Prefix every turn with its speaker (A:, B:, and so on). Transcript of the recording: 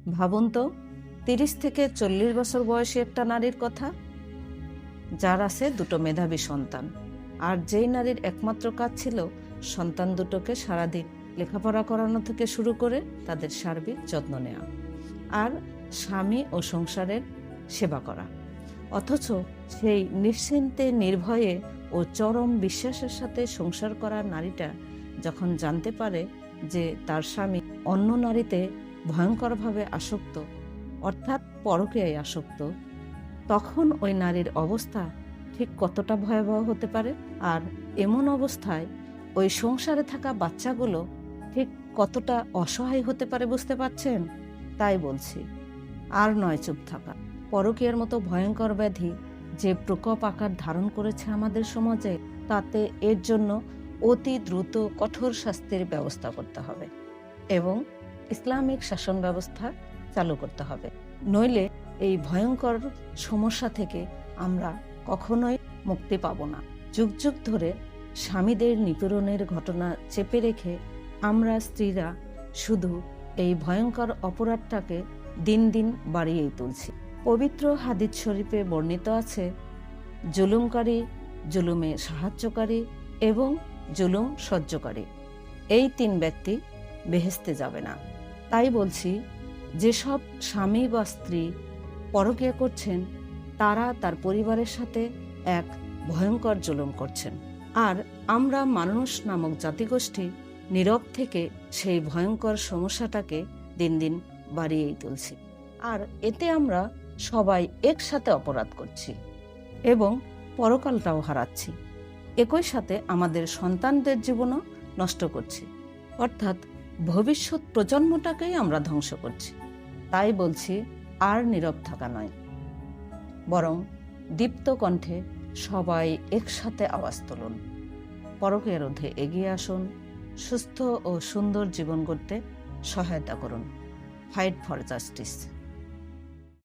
A: ভাবুন তো, 30 থেকে 40 বছর বয়সী একটা নারীর কথা, যার আছে দুটো মেধাবী সন্তান, আর যেই নারীর একমাত্র কাজ ছিল সন্তান দুটোকে সারাদিন লেখাপড়া করানো থেকে শুরু করে তাদের সার্বিক যত্ন নেওয়া আর স্বামী ও সংসারের সেবা করা। অথচ সেই নিশ্চিন্তে, নির্ভয়ে ও চরম বিশ্বাসের সাথে সংসার করা নারীটা যখন জানতে পারে যে তার স্বামী অন্য নারীতে ভয়ঙ্করভাবে আসক্ত, অর্থাৎ পরকীয়ায় আসক্ত, তখন ওই নারীর অবস্থা ঠিক কতটা ভয়াবহ হতে পারে। আর এমন অবস্থায় ওই সংসারে থাকা বাচ্চাগুলো ঠিক কতটা অসহায় হতে পারে, বুঝতে পারছেন? তাই বলছি, আর নয় চুপ থাকা। পরকীয়ার মতো ভয়ঙ্কর ব্যাধি যে প্রকোপ আকার ধারণ করেছে আমাদের সমাজে, তাতে এর জন্য অতি দ্রুত কঠোর শাস্তির ব্যবস্থা করতে হবে এবং ইসলামিক শাসন ব্যবস্থা চালু করতে হবে। নইলে এই ভয়ঙ্কর সমস্যা থেকে আমরা কখনোই মুক্তি পাব না। যুগ যুগ ধরে স্বামীদের নিপীড়নের ঘটনা চেপে রেখে আমরা স্ত্রীরা শুধু এই ভয়ঙ্কর অপরাধটাকে দিন দিন বাড়িয়েই তুলছি। পবিত্র হাদিস শরীফে বর্ণিত আছে, জুলুমকারী, জুলুমে সাহায্যকারী এবং জুলুম সহ্যকারী, এই 3 ব্যক্তি বেহেশতে যাবে না। তাই বলছি, যেসব স্বামী বা স্ত্রী পরকীয়া করছেন, তারা তার পরিবারের সাথে এক ভয়ঙ্কর জুলুম করছেন। আর আমরা মানুষ নামক জাতিগোষ্ঠী নীরব থেকে সেই ভয়ঙ্কর সমস্যাটাকে দিন দিন বাড়িয়েই তুলছি। আর এতে আমরা সবাই একসাথে অপরাধ করছি এবং পরকালটাও হারাচ্ছি। একই সাথে আমাদের সন্তানদের জীবনও নষ্ট করছি, অর্থাৎ ভবিষ্যৎ প্রজন্মটাকেই আমরা ধ্বংস করছি। তাই বলছি, আর নীরব থাকা নয়, বরং দীপ্ত কণ্ঠে সবাই একসাথে আওয়াজ তুলুন। পরকীয়া রোধে এগিয়ে আসুন, সুস্থ ও সুন্দর জীবন গড়তে সহায়তা করুন। Fight for justice.